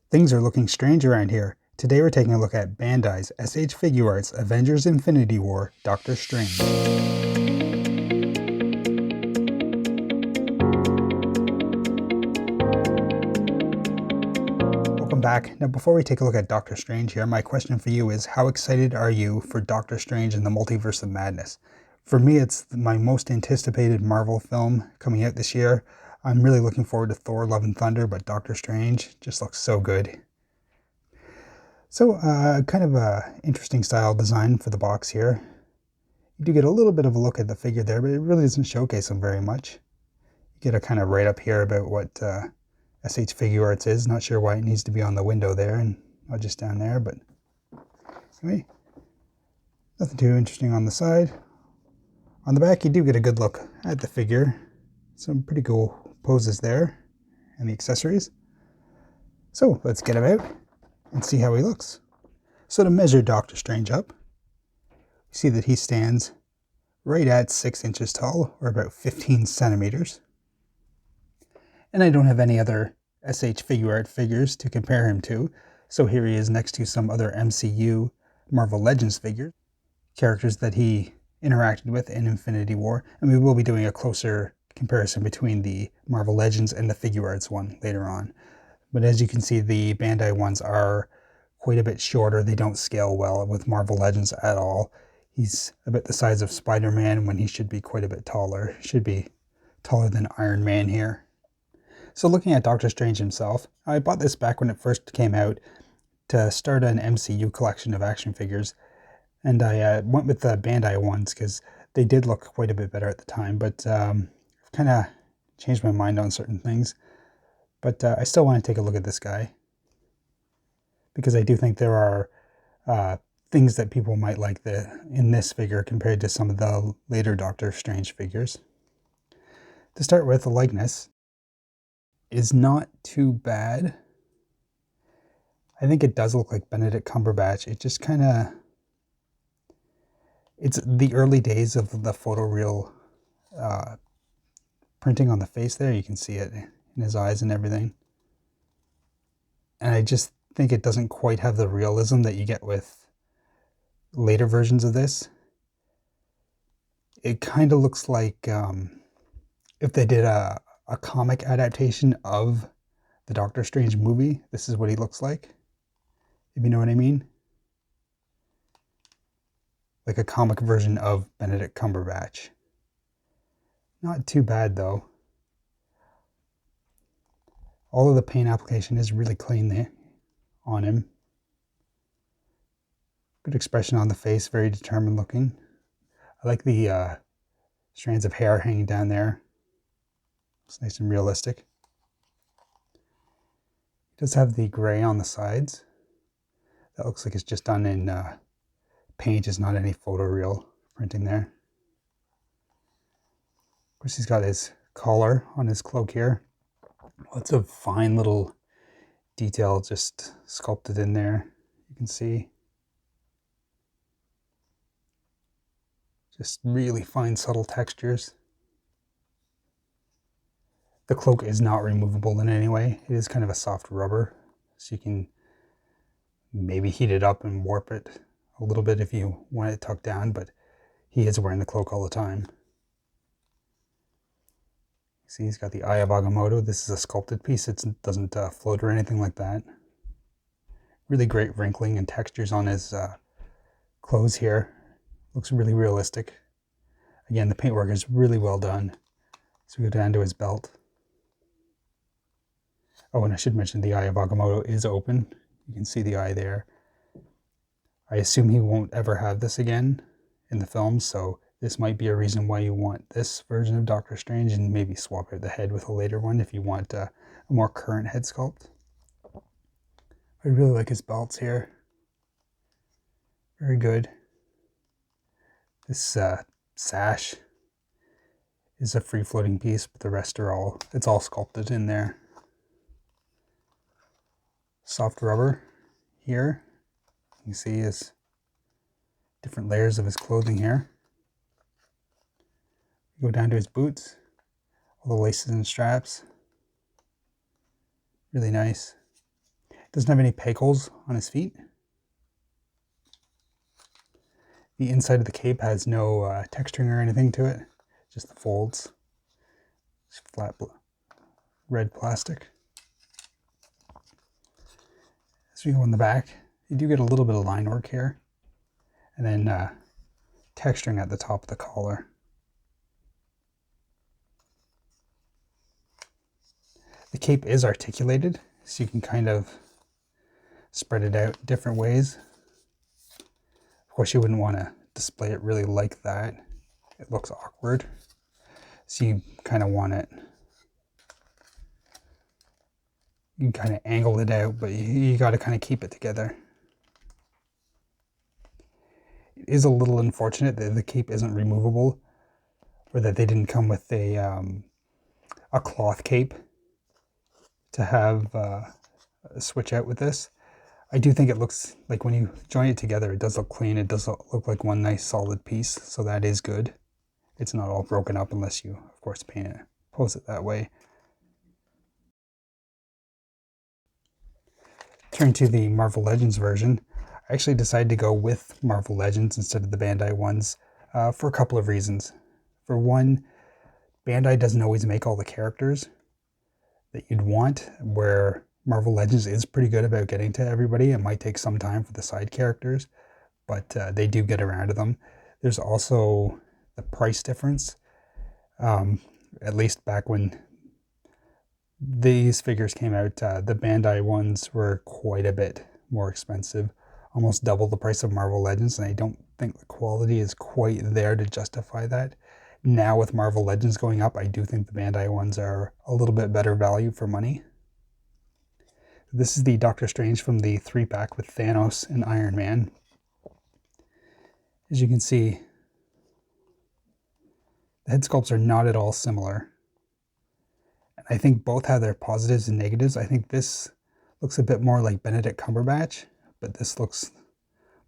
Things are looking strange around here. Today we're taking a look at Bandai's SH Figuarts Avengers Infinity War Doctor Strange. Welcome back. Now before we take a look at Doctor Strange here, my question for you is, how excited are you for Doctor Strange and the Multiverse of Madness? For me, it's my most anticipated Marvel film coming out this year. I'm really looking forward to Thor Love and Thunder, but Doctor Strange just looks so good. So kind of a interesting style design for the box here. You do get a little bit of a look at the figure there, but it really doesn't showcase him very much. You get a kind of write up here about what SH Figuarts is. Not sure why it needs to be on the window there and not just down there, but anyway, nothing too interesting on the side. On the back, you do get a good look at the figure. Some pretty cool poses there and the accessories. So let's get him out and see how he looks. So to measure Doctor Strange up, you see that he stands right at 6 inches tall, or about 15 centimeters. And I don't have any other SH Figuart figures to compare him to, so here he is next to some other MCU Marvel Legends figures, characters that he interacted with in Infinity War, and we will be doing a closer comparison between the Marvel Legends and the Figuarts one later on. But as you can see, the Bandai ones are quite a bit shorter. They don't scale well with Marvel Legends at all. He's about the size of Spider-Man when he should be quite a bit taller. Should be taller than Iron Man here. So looking at Doctor Strange himself, I bought this back when it first came out to start an MCU collection of action figures. And I went with the Bandai ones because they did look quite a bit better at the time. But I've kind of changed my mind on certain things. But I still want to take a look at this guy, because I do think there are things that people might like in this figure compared to some of the later Doctor Strange figures. To start with, the likeness is not too bad. I think it does look like Benedict Cumberbatch. It just kind of... It's the early days of the photoreal printing on the face there. You can see it in his eyes and everything. And I just think it doesn't quite have the realism that you get with later versions of this. It kind of looks like if they did a comic adaptation of the Doctor Strange movie, this is what he looks like, if you know what I mean. Like a comic version of Benedict Cumberbatch. Not too bad though. All of the paint application is really clean there on him. Good expression on the face, very determined looking. I like the strands of hair hanging down there. It's nice and realistic. It does have the gray on the sides. That looks like it's just done in paint, is not any photoreal printing there. Of course, he's got his collar on his cloak here. Lots of fine little detail just sculpted in there. You can see. Just really fine, subtle textures. The cloak is not removable in any way. It is kind of a soft rubber, so you can maybe heat it up and warp it a little bit if you want it tucked down, but he is wearing the cloak all the time. See, he's got the Eye of Agamotto. This is a sculpted piece. It doesn't float or anything like that. Really great wrinkling and textures on his clothes here. Looks really realistic. Again, the paintwork is really well done. So we go down to his belt. Oh, and I should mention the Eye of Agamotto is open. You can see the eye there. I assume he won't ever have this again in the film, so this might be a reason why you want this version of Doctor Strange, and maybe swap out the head with a later one if you want a more current head sculpt. I really like his belts here. Very good. This sash is a free-floating piece, but the rest are it's all sculpted in there. Soft rubber here. You can see his different layers of his clothing here. Go down to his boots, all the laces and straps. Really nice. It Doesn't have any peg holes on his feet. The inside of the cape has no texturing or anything to it, just the folds. It's flat red plastic. As we go in the back, you do get a little bit of line work here, and then texturing at the top of the collar. The cape is articulated, so you can kind of spread it out different ways. Of course, you wouldn't want to display it really like that. It looks awkward. So you kind of want it, you can kind of angle it out, but you got to kind of keep it together. It is a little unfortunate that the cape isn't removable, or that they didn't come with a cloth cape to have switch out with this. I do think it looks like when you join it together, it does look clean. It does look like one nice solid piece, so that is good. It's not all broken up unless you, of course, paint it, pose it that way. Turn to the Marvel Legends version. I actually decided to go with Marvel Legends instead of the Bandai ones for a couple of reasons. For one, Bandai doesn't always make all the characters that you'd want, where Marvel Legends is pretty good about getting to everybody. It might take some time for the side characters, but they do get around to them. There's also the price difference. At least back when these figures came out, the Bandai ones were quite a bit more expensive, almost double the price of Marvel Legends, and I don't think the quality is quite there to justify that. Now with Marvel Legends going up, I do think the Bandai ones are a little bit better value for money. This is the Doctor Strange from the 3-pack with Thanos and Iron Man. As you can see, the head sculpts are not at all similar. And I think both have their positives and negatives. I think this looks a bit more like Benedict Cumberbatch, but this looks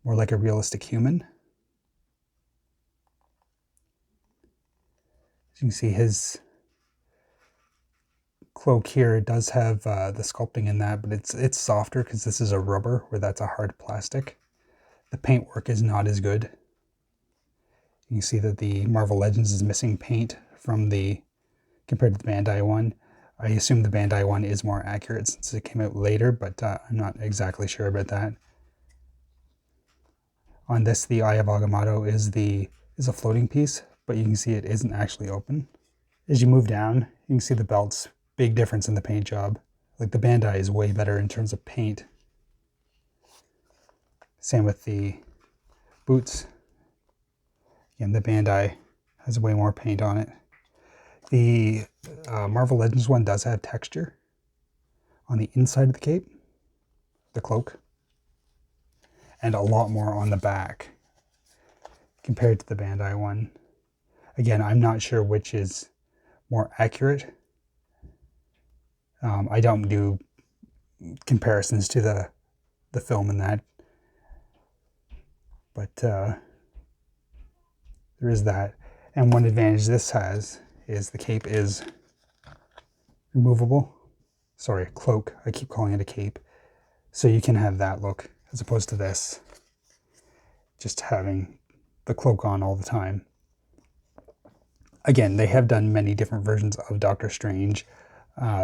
more like a realistic human. As you can see, his cloak here does have the sculpting in that, but it's softer because this is a rubber, where that's a hard plastic. The paintwork is not as good. You can see that the Marvel Legends is missing paint from compared to the Bandai one. I assume the Bandai one is more accurate since it came out later, but I'm not exactly sure about that. On this, the Eye of Agamotto is a floating piece, but you can see it isn't actually open. As you move down, you can see the belts. Big difference in the paint job. Like the Bandai is way better in terms of paint. Same with the boots. Again, the Bandai has way more paint on it. The Marvel Legends one does have texture on the inside of the cape, the cloak, and a lot more on the back compared to the Bandai one. Again, I'm not sure which is more accurate. I don't do comparisons to the film in that, but there is that. And one advantage this has is the cape is removable. Sorry, a cloak. I keep calling it a cape. So you can have that look as opposed to this, just having the cloak on all the time. Again, they have done many different versions of Doctor Strange,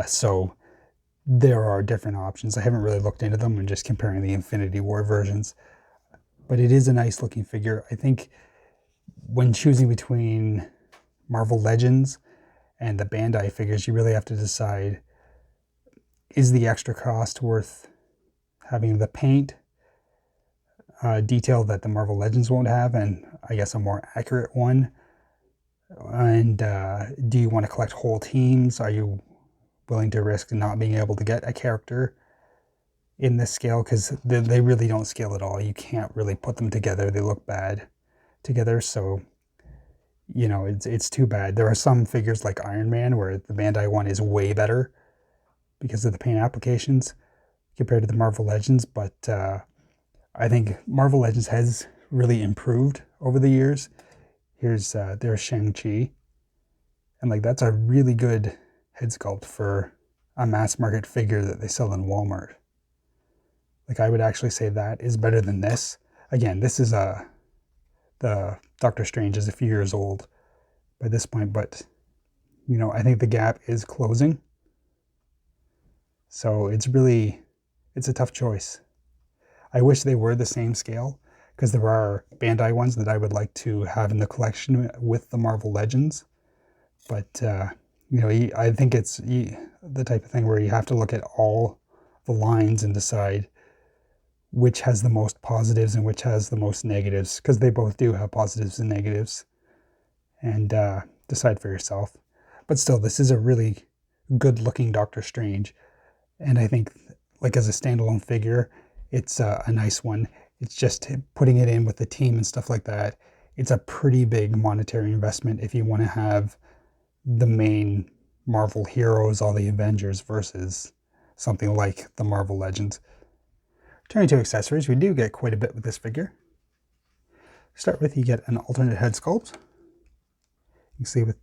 so there are different options. I haven't really looked into them. I'm just comparing the Infinity War versions, but it is a nice looking figure. I think when choosing between Marvel Legends and the Bandai figures, you really have to decide, is the extra cost worth having the paint detail that the Marvel Legends won't have, and I guess a more accurate one? And do you want to collect whole teams? Are you willing to risk not being able to get a character in this scale? Because they really don't scale at all. You can't really put them together. They look bad together. So, you know, it's too bad. There are some figures like Iron Man where the Bandai one is way better because of the paint applications compared to the Marvel Legends. But I think Marvel Legends has really improved over the years. Here's there's Shang-Chi. And like, that's a really good head sculpt for a mass market figure that they sell in Walmart. Like, I would actually say that is better than this. Again, this is the Doctor Strange is a few years old by this point, but you know, I think the gap is closing. So it's a tough choice. I wish they were the same scale, because there are Bandai ones that I would like to have in the collection with the Marvel Legends. But, you know, I think it's the type of thing where you have to look at all the lines and decide which has the most positives and which has the most negatives, because they both do have positives and negatives, and decide for yourself. But still, this is a really good looking Doctor Strange, and I think, like, as a standalone figure, it's a nice one. It's just putting it in with the team and stuff like that. It's a pretty big monetary investment if you want to have the main Marvel heroes, all the Avengers, versus something like the Marvel Legends. Turning to accessories, we do get quite a bit with this figure. Start with, you get an alternate head sculpt. You can see with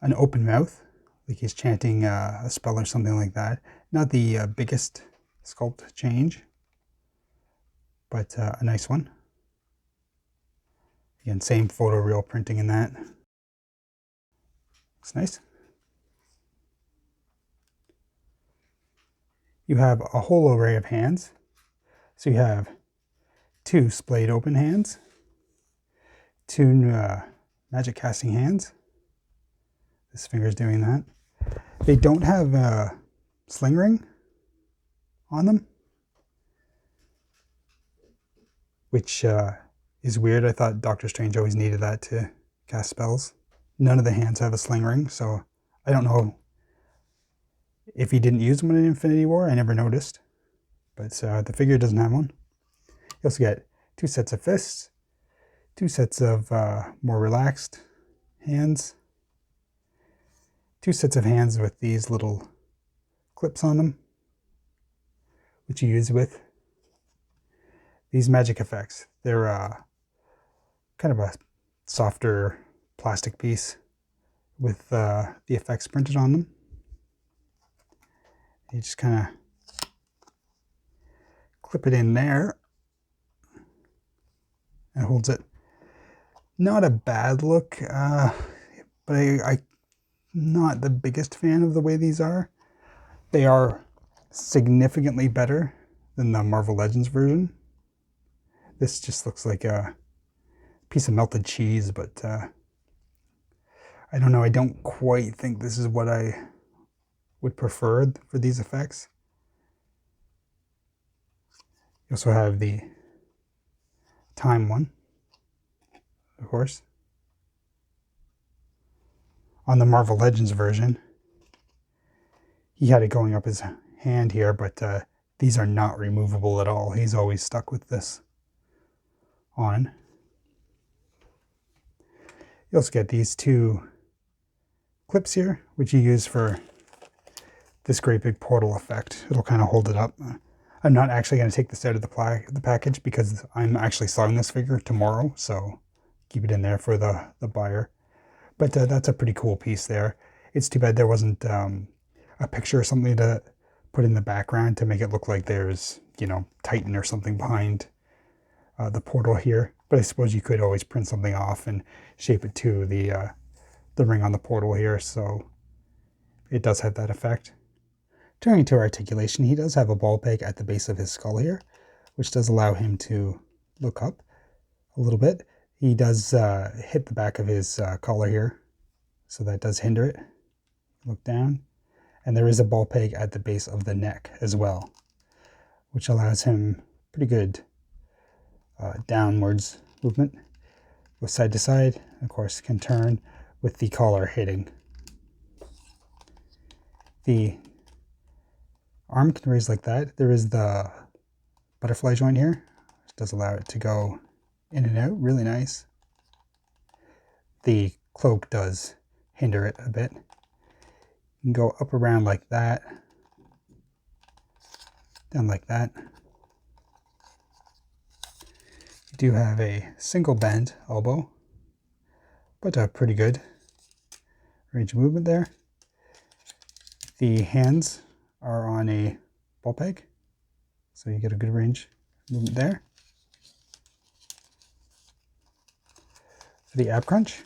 an open mouth, like he's chanting a spell or something like that. Not the biggest sculpt change, but a nice one. Again, same photoreal printing in that. Looks nice. You have a whole array of hands. So you have 2 splayed open hands, 2 magic casting hands. This finger's doing that. They don't have a sling ring on them, which is weird. I thought Doctor Strange always needed that to cast spells. None of the hands have a sling ring, so I don't know if he didn't use them in Infinity War. I never noticed, but the figure doesn't have one. You also get 2 sets of fists, 2 sets of more relaxed hands, 2 sets of hands with these little clips on them, which you use with these magic effects. They're kind of a softer plastic piece with the effects printed on them. You just kind of clip it in there, and it holds it. Not a bad look, but I'm not the biggest fan of the way these are. They are significantly better than the Marvel Legends version. This just looks like a piece of melted cheese, but I don't know. I don't quite think this is what I would prefer for these effects. You also have the time one, of course. On the Marvel Legends version, he had it going up his hand here, but these are not removable at all. He's always stuck with this on. You also get these 2 clips here, which you use for this great big portal effect. It'll kind of hold it up. I'm not actually going to take this out of the package because I'm actually selling this figure tomorrow, so keep it in there for the buyer. But that's a pretty cool piece there. It's too bad there wasn't a picture or something to put in the background to make it look like there's, you know, Titan or something behind the portal here. But I suppose you could always print something off and shape it to the ring on the portal here, so it does have that effect. Turning to articulation, he does have a ball peg at the base of his skull here, which does allow him to look up a little bit. He does hit the back of his collar here, so that does hinder it. Look down. And there is a ball peg at the base of the neck as well, which allows him pretty good downwards movement. Go side to side, of course, can turn with the collar hitting. The arm can raise like that. There is the butterfly joint here, which does allow it to go in and out. Really nice. The cloak does hinder it a bit. You can go up around like that, down like that. You do have a single bend elbow, but a pretty good range of movement there. The hands are on a ball peg, So you get a good range movement there. For the ab crunch,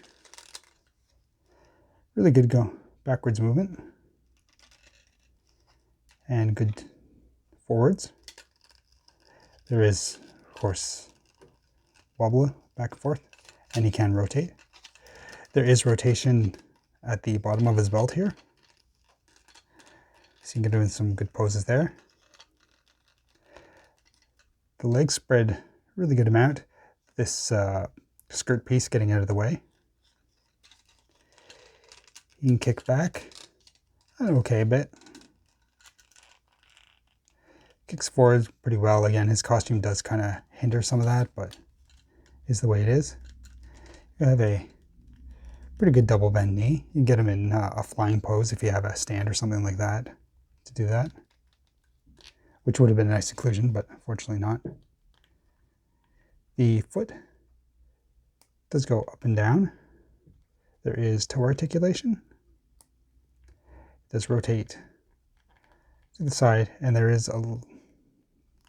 really good go backwards movement and good forwards. There is, of course, wobble back and forth, and he can rotate. There is rotation at the bottom of his belt here. So you can do some good poses there. The legs spread really good amount. This skirt piece getting out of the way. You can kick back an okay bit. Kicks forward pretty well. Again, his costume does kind of hinder some of that, but is the way it is. You have a pretty good double bend knee. You can get him in a flying pose if you have a stand or something like that to do that, which would have been a nice inclusion, but unfortunately not. The foot does go up and down. There is toe articulation. It does rotate to the side, and there is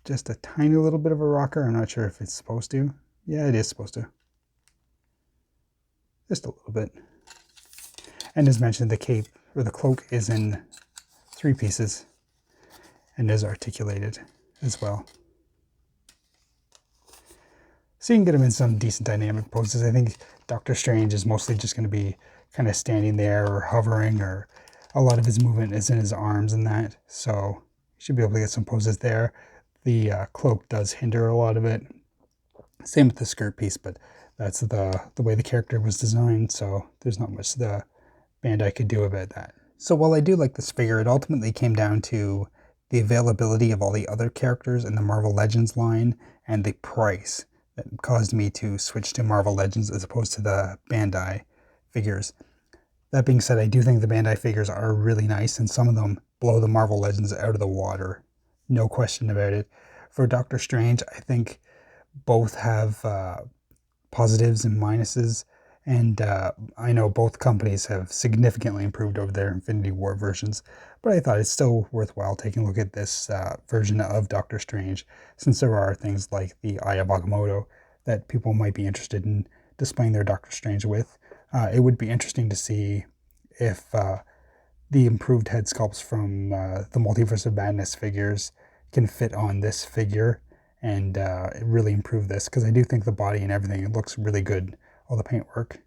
just a tiny little bit of a rocker. I'm not sure if it's supposed to. Yeah, it is supposed to. Just a little bit. And as mentioned, the cape or the cloak is in 3 pieces and is articulated as well. So you can get him in some decent dynamic poses. I think Doctor Strange is mostly just going to be kind of standing there or hovering, or a lot of his movement is in his arms and that. So you should be able to get some poses there. The cloak does hinder a lot of it. Same with the skirt piece, but that's the way the character was designed, so there's not much the Bandai could do about that. So while I do like this figure, it ultimately came down to the availability of all the other characters in the Marvel Legends line and the price that caused me to switch to Marvel Legends as opposed to the Bandai figures. That being said, I do think the Bandai figures are really nice, and some of them blow the Marvel Legends out of the water. No question about it. For Doctor Strange, I think both have positives and minuses, and I know both companies have significantly improved over their Infinity War versions, but I thought it's still worthwhile taking a look at this version of Doctor Strange, since there are things like the Eye of Agamotto that people might be interested in displaying their Doctor Strange with. It would be interesting to see if the improved head sculpts from the Multiverse of Madness figures can fit on this figure and really improve this, because I do think the body and everything, it looks really good, all the paintwork.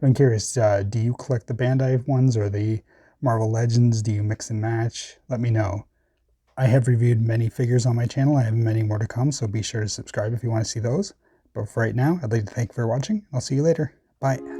But I'm curious, do you collect the Bandai ones or the Marvel Legends? Do you mix and match? Let me know. I have reviewed many figures on my channel. I have many more to come, so be sure to subscribe if you want to see those. But for right now, I'd like to thank you for watching. I'll see you later. Bye.